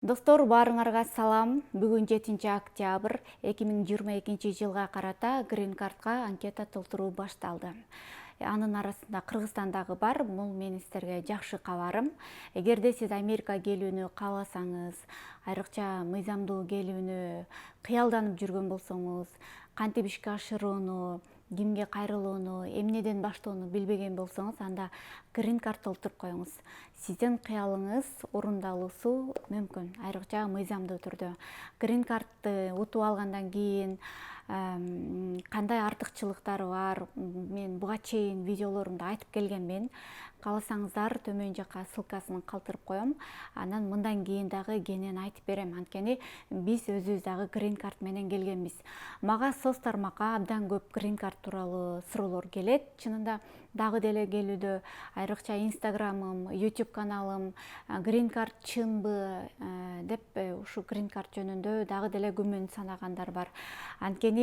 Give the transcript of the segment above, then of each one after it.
Достор, баарыңарга салам. Бүгүн 7 октябрь 2022 жылга карата Green Cardга анкета толтуруу башталды. Анын арасында Кыргызстан дагы бар. Бул менин сиздерге жакшы кабарым. Эгерде сиз Америка келүүнү кааласаңыз, айрыкча мыйзамдуу келүүнү кыялданып жүргөн болсоңуз, кантип ишке ашырууну, кимге кайрылууну, эмнеден баштоону билбеген болсоңуз, анда Green Card толтуруп коюңуз. Сиздин кыялыңыз орундалуусу мүмкүн, айрыкча мыйзамдуу түрдө. Green Cardты утуп алгандан кийин кандай артыкчылыктары бар, мен буга чейин видеолорумда айтып келгенмин. Кааласаңыздар төмөн жакка ссылкасын калтырып коем. Анан мындан кийин дагы кенен айтып берем. Анткени биз өзүбүз дагы Green Card менен келгенбиз. Мага соц тармакка абдан көп Green Card тууралуу суроолор келет. Чынында дагы деле келүүдө, айрыкча Instagram'ым, YouTube каналым Green Card чынбы деп ушу Green Card жөнүндө дагы деле күмөн санагандар бар. Анткени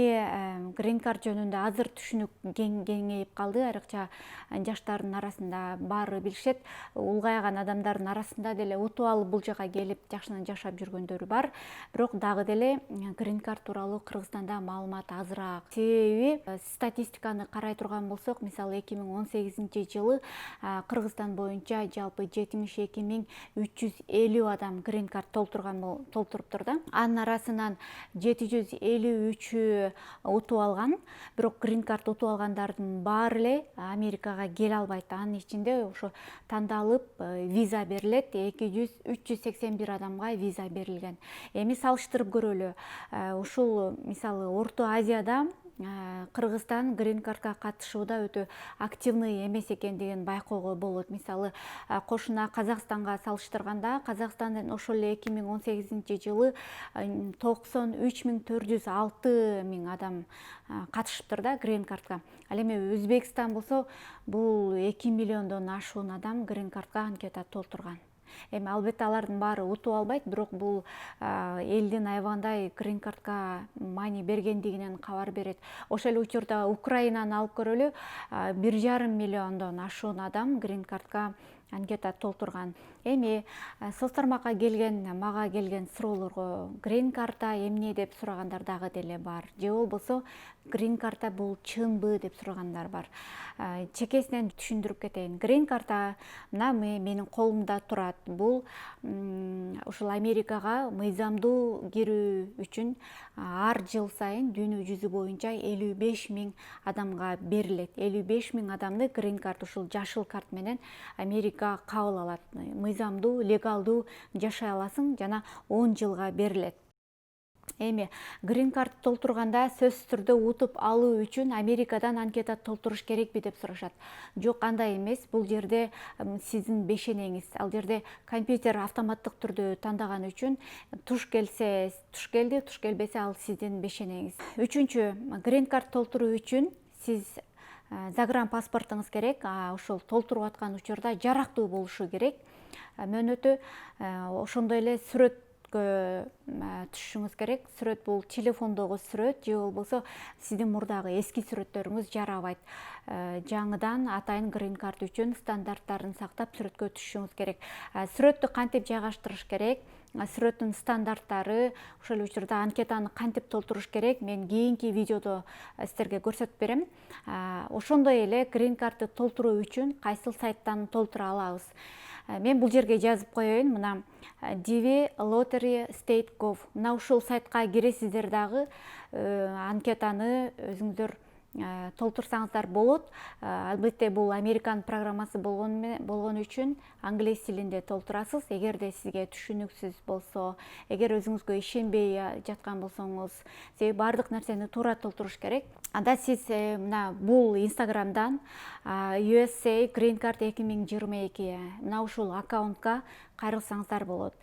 Green Card жөнүндө азыр түшүнүк кеңейип калды. Айрыкча жаштардын арасында баары билишет. Улгайган адамдардын арасында деле утуп алып бул жака келип жакшынан жашап жүргөндөрү бар. Бирок дагы деле Green Card тууралуу Кыргызстанда маалымат азыраак. Себеби статистиканы карай турган болсок, мисалы 2018 жылы Кыргызстан боюнча жалпы 72.350 адам Green Card толтуруптур да. Анын арасынан 753 утуп алган. Бирок Green Card утуп алгандардын баары эле Америкага келе албайт. Анын ичинде ошо тандалып виза берилет. 381 адамга виза берилген. Эми салыштырып көрөлү. Ушул мисалы Орто Азияда Кыргызстан Green Cardга катышууда өтө активный эмес экендигин байкоого болот. Мисалы кошуна Казакстанга салыштырганда, Казакстандын ошол эле 2018 жылы 93.406 адам катышыптыр да Green Cardга. Ал эми Өзбекстан болсо, бул 2 миллиондон ашуун адам Green Cardга анкета толтурган. Эми албетте алардын баары утуп албайт, бирок бул элдин аябагандай Green Cardга маани бергендигинен кабар берет. Ошол эле учурда Украинаны алып көрөлү, 1,5 миллиондон ашуун адам Green Cardга анкета толтурган. Эми соц тармакка мага келген суроолорго Green Cardда эмне деп сурагандар дагы деле бар. Же болбосо Green Cardда бул чынбы деп сурагандар бар. Чекесинен түшүндүрүп кетейин. Green Cardда мына менин колумда турат. Бул ушул Америкага мыйзамдуу кирүү үчүн ар жыл сайын дүйнө жүзү боюнча 55.000 адамга берилет. 55.000 адамды Green Card, ушул жашыл карт менен Америка кабыл алат. Мыйзамдуу, легалдуу жашай аласың жана 10 жылга берилет. Эми Green Card толтурганда сөзсүз түрдө утуп алуу үчүн Америкадан анкета толтуруш керекпи деп сурашат. Жок, андай эмес. Бул жерде сиздин бешенеңиз. Ал жерде компьютер автоматтык түрдө тандаган үчүн туш келсе туш келди, туш келбесе ал сиздин бешенеңиз. Үчүнчү, Green Card толтуруу үчүн сиз загран паспортуңуз керек. Ошол толтуруп аткан учурда жарактуу болушу керек. Мөөнөтү ошондой эле сүрөткө түшүшүңүз керек. Сүрөт бул телефондогу сүрөт же болбосо сиздин мурдагы эски сүрөттөрүңүз жарабайт. Жаңыдан атайын Green Card үчүн стандарттарын сактап сүрөткө түшүшүңүз керек. Сүрөттү кантип жайгаштырыш керек? Сүрөттүн стандарттары, ошол учурда анкетаны кантип толтуруш керек, мен кийинки видеодо сиздерге көрсөтүп берем. Ошондой эле Green Cardты толтуруу үчүн кайсыл сайттан толтура алабыз? Мен бул жерге жазып коеюн. Мына DV Lottery State Gov. Мына ушул сайтка киресиздер дагы анкетаны өзүңүздөр толтурсаңыздар болот. Албетте бул Американын программасы болгон үчүн англис тилинде толтурасыз. Эгерде сизге түшүнүксүз болсо, эгер өзүңүзгө ишенбей жаткан болсоңуз, себеби баардык нерсени туура толтуруш керек. Анда сиз мына бул Instagram'дан USA Green Card 2022 мына ушул аккаунтка кайрылсаңыздар болот.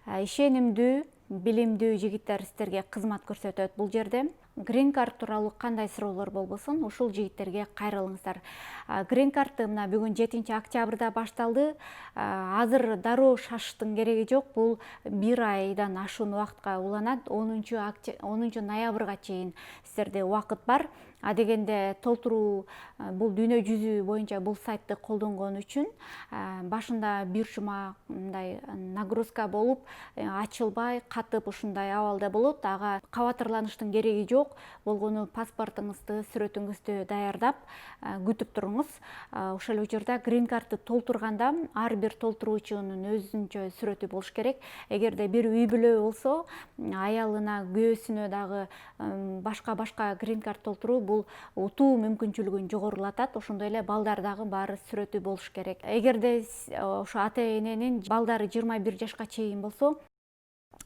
Ишенимдүү, билимдүү жигиттер сиздерге кызмат көрсөтөт бул жерде. грин карт тууралуу кандай суроолор болбосун ушул жигиттерге кайрылыңыздар. Грин карты мына бүгүн 7 октябрда башталды. Азыр дароо шашыштын кереги жок. Бул 1 айдан ашуун убакытка уланат. 10 ноябрга чейин сиздерде убакыт бар. Дегенде толтуруу бул дүйнө жүзү боюнча бул сайтты колдонгон үчүн башында бир жума мындай нагрузка болуп ачылбай катып ушундай абалда болот. Ага кабатырланыштын кереги жок. Болгону паспортуңузду, сүрөтүңүздү даярдап күтүп туруңуз. Ошол учурда грин картты толтурганда ар бир толтуруучунун өзүнчө сүрөтү болуш керек. Эгерде бир үй бүлө болсо, аялына, күйөөсүнө дагы башка грин карт толтуруу бул утуу мүмкүнчүлүгүн жогорулатат. Ошондой эле балдар дагы баары сүрөтү болуш керек. Эгерде ошо ата эненин балдары 21 жашка чейин болсо,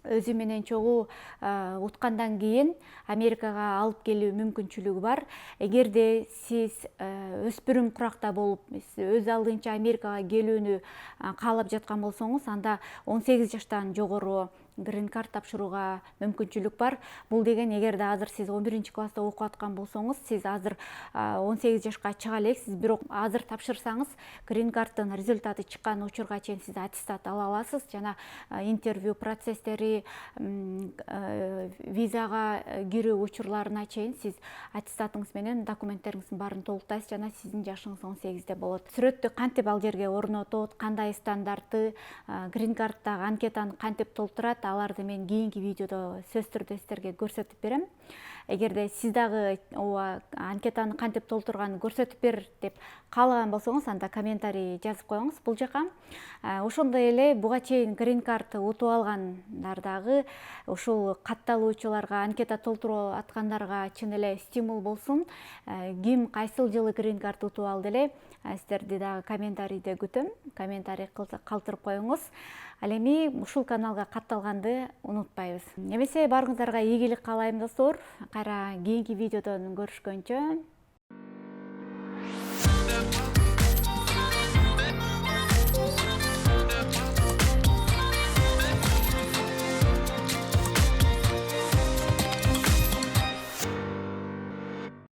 өзү менен чогуу уткандан кийин Америкага алып келүү мүмкүнчүлүгү бар. Эгерде сиз өспүрүм куракта болуп, өз алдынча Америкага келүүнү каалап жаткан болсоңуз, анда 18 жаштан жогору грин карт тапшырууга мүмкүнчүлүк бар. Бул деген эгерде азыр сиз 11-класста окуп аткан болсоңуз, сиз азыр 18 жашка чыга элексиз, бирок азыр тапшырсаңыз, грин карттын результаты чыккан учурга чейин сиз аттестат ала аласыз. Жана интервью процесстери, визага кирүү учурларына чейин сиз аттестатыңыз менен документтериңиздин баарын толуктайсыз жана сиздин жашыңыз 18де болот. Сүрөттү кантип ал жерге орнотот, кандай стандарты, грин карттагы анкетаны кантип толтурат, аларды мен кийинки видеодо сөзсүз түрдө сиздерге көрсөтүп берем. Эгерде сиз дагы анкетаны кантип толтурганын көрсөтүп бер деп каалаган болсоңуз, анда комментарий жазып коюңуз бул жака. Ошондой эле буга чейин грин карт утуп алгандар дагы ушул катталуучуларга, анкета толтуруп аткандарга чын эле стимул болсун. Ким кайсыл жылы грин карт утуп алды эле, сиздерди дагы комментарийде күтөм. Комментарий калтырып коюңуз. Ал эми ушул каналга катталганды унутпайбыз. Эмесе баарыңыздарга ийгилик каалайм достор. Кайра кийинки видеодон көрүшкөнчө.